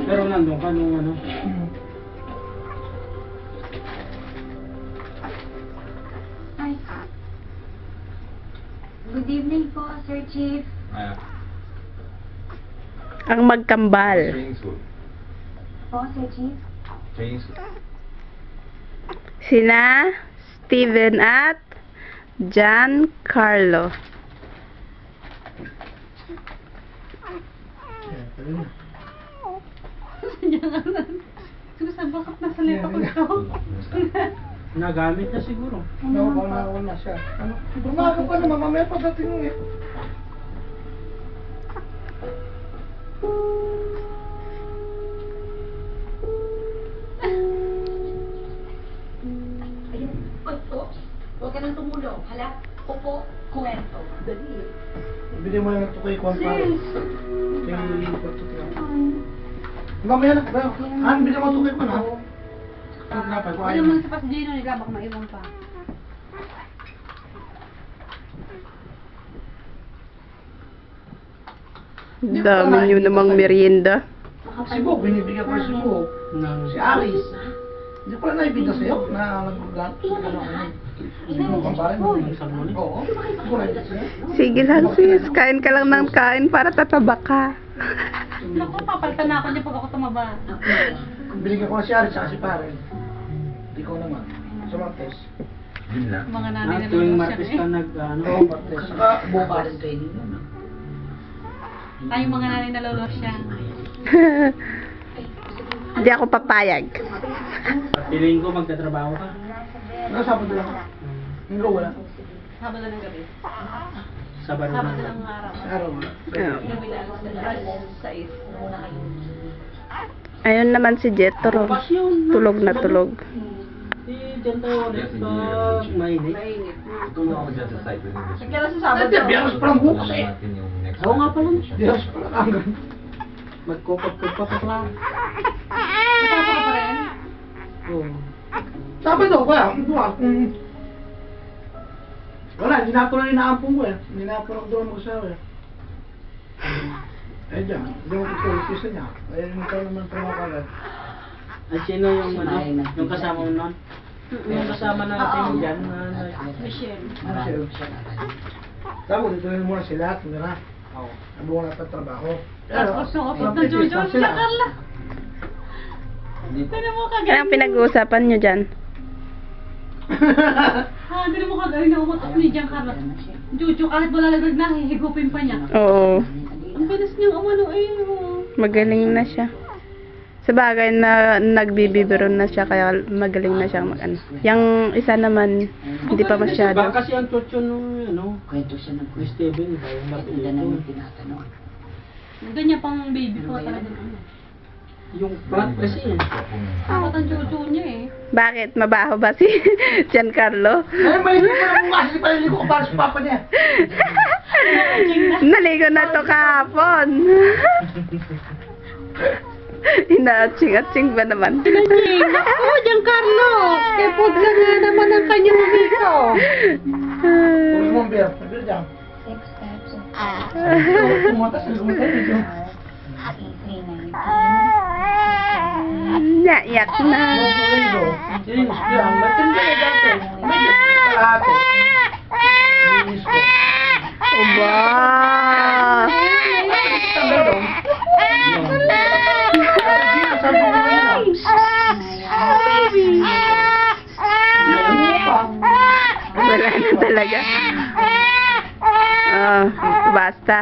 Pero nandun ka nung ano. Hi. Good evening po, Sir Chief. Ang magkambal. Po, Sir Chief. Sina Steven at Giancarlo. Sumasabakap na sa lepa ko ito. Nagamit na siguro. No, baka na siya. Ano? Bumago pa naman, mamaya pagdating mo eh. Ayun, po. Huwag ka nang tumulong. Hala, upo, kuwento. Dali. Bili mo lang ito kay Kwan pa. Sis. Mamaya na, ba? Bili mo ito kay Kwan ha? Ano man sa pas Gino nila, baka maiwan pa. Dami nyo namang merienda. Si Bo, binibigyan ko si Bo. Si Aris. Hindi pala naibigyan sa'yo na nag-vlog. Hindi mo kamparin mo. Oo. Hindi ko naibigyan sa'yo. Sige lang sis, kain ka lang ng kain para tataba ka. Naku, papalitan na ako niya pag ako tumaba. Binigyan ko na si Aris at si Paren. Ikaw naman. Sa Martes. Mga nanay na Tuwing lulong Martes siya ka eh. nag-ano. Oo, Martes. Saka bukas. Ay, yung mga nanay na lulong siya. Hindi ako papayag. Piling ko magtatrabaho ka. Ano, Sabado lang. Linggo wala. Sabado ng gabi. Sabado Sabado lang. ng araw. Sa araw wala. Gabi na alas 6. Ayun naman si Jetro. Tulog na tulog. Diyan tayo ulit pag mainit. Kaya sa Sabado. Hindi, biyernes pa lang bukas eh. Oo nga pala. Biyernes pa lang hanggang. Magkupag-kupag lang. Napasok ka pa rin? Oo. Sabado ba? Wala, hindi na ako lang inaampong ko eh. Hindi na ako lang doon mag-asawa eh. Eh dyan, hindi mo ito isa niya. Eh, hindi ka naman tumakagad. At sino yung ano? Yung kasama mo nun? Yung kasama natin dyan na... Michelle. Tapos dito rin muna sila, ito na. Oo. Nabuha na pa trabaho. Tapos yung office ng Jojo siya, Carla. Hindi mo kagaling. Anong pinag-uusapan nyo dyan? Hindi mo kagaling na umutok ni Giancarlo. Jojo, kahit wala lagag na, hihigupin pa niya. Oo. Ang bilis niyang umano eh. Magaling na siya. Sa bagay na nagbibibiro na siya kaya magaling na siya mag-ano. Yung isa naman hindi pa masyado. Baka kasi ang chucho nung ano, Kwento siya ng ni Steven, ba yung Ganda na yung matuto. tinatanong. Ganyan pang baby ko talaga. Yung flat kasi eh. Dapat ang Jojo niya eh. Bakit? Mabaho ba si Giancarlo? Eh, maligo pa lang mukha kasi paliligo ko para sa papa niya. Naligo na to kahapon. Inaaching-aching ba naman? Pinaging! Ako, Giancarlo! Kaya pudla nga naman ang kanyang biko. Tuloy mo ang beer. Beer dyan. Pumunta sa lumunta dito. Naiyak na. Linis ko yan. Matindi eh dati. May kalahati. Linis ko. Oba! Tanggal daw. Sabi ko ngayon ah. Wala na talaga. Ah, basta.